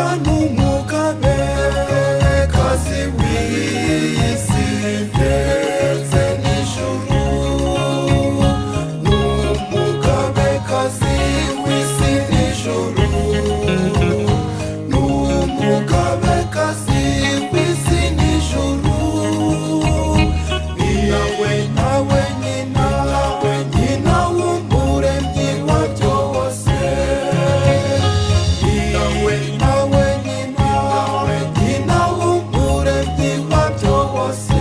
Mariya n'umugabekazi w'isi ndetse n'ijuru, n'umugabekazi w'isi n'ijuru, n'umugabekazi w'isi n'ijuru, ni nawe nyina w'umuremyi wa byose, ni nawe nyina w'umuremyi wa byose.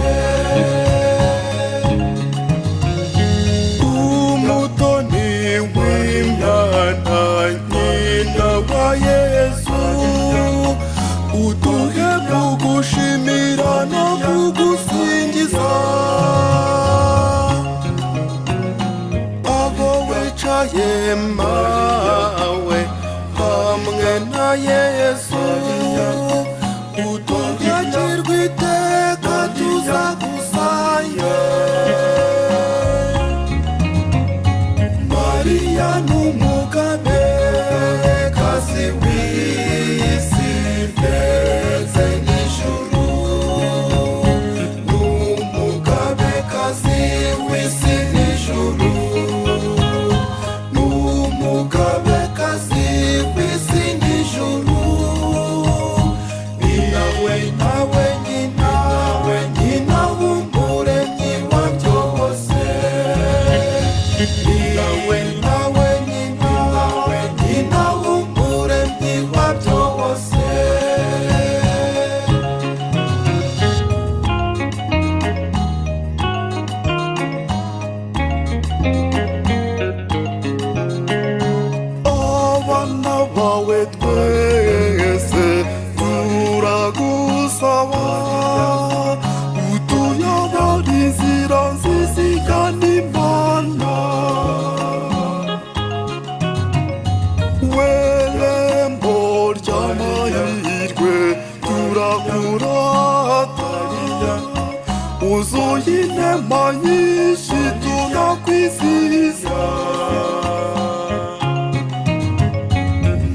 Umutoni w'imyana nyina wa Yesu, uduhe kugushimira no kugusingiza, aho wicaye mawe hamwe na Yesu, utugakirwa iteka tuzagusange. Mariya n'umugabekazi w'isi ndetse n'ijuru, n'umugabekazi w'isi n'ijuru, n'umugabekazi w'isi n'ijuru, ni nawe nyina w'umuremyi wa byose, ni nawe nyina w'umuremyi wa byose. Abana bawe twese turagusaba, utuyobore inzira nziza igana Imana. Werembo ry'amahirwe turakurata, uzuye inema nyinshi tunakwizihiza.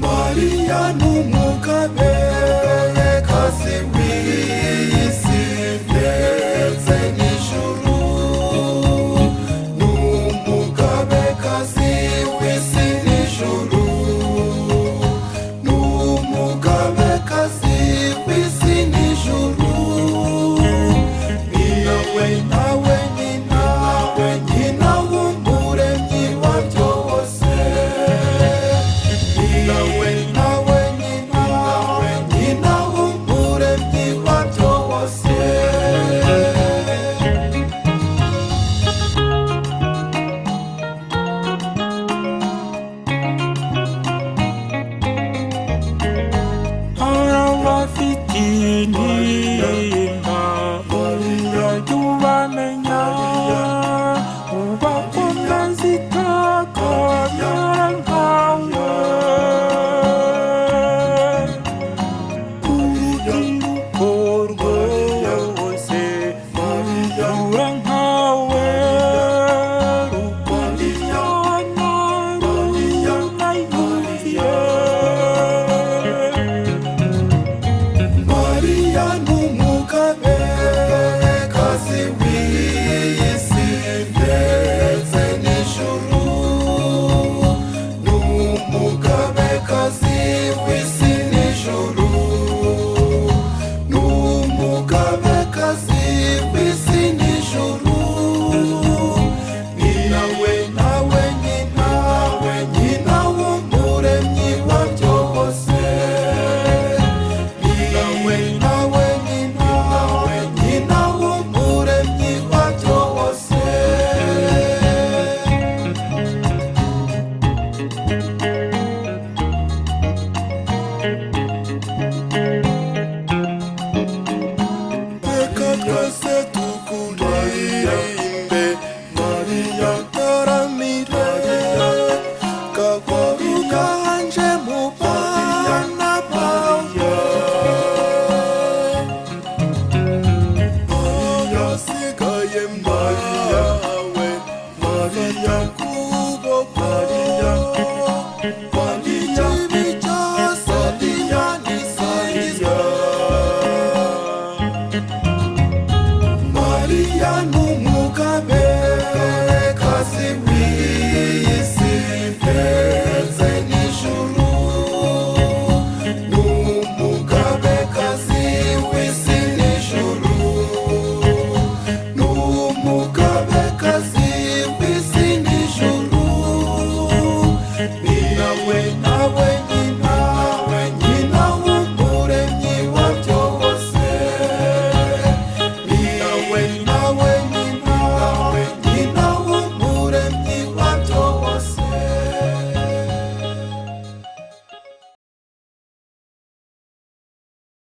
Mariya n'umugabekazi w'isi ndetse n'ijuru, n'umugabekazi w'isi n'ijuru, n'umugabekazi w'isi n'ijuru, ni nawe nyina w'umuremyi wa byose, ni nawe nyina w'umuremyi wa byose. Abafite intimba urajya ubamenya, ubakunda zitakamera nkawe, urubyiruko rwose rura nkawe, rukunda Imana runayumviye. Mariya n'umugabekazi w'isi ndetse n'ijuru, n'umugabekazi w'isi n'ijuru, n'umugabekazi w'isi n'ijuru, mariya n'umugabekazi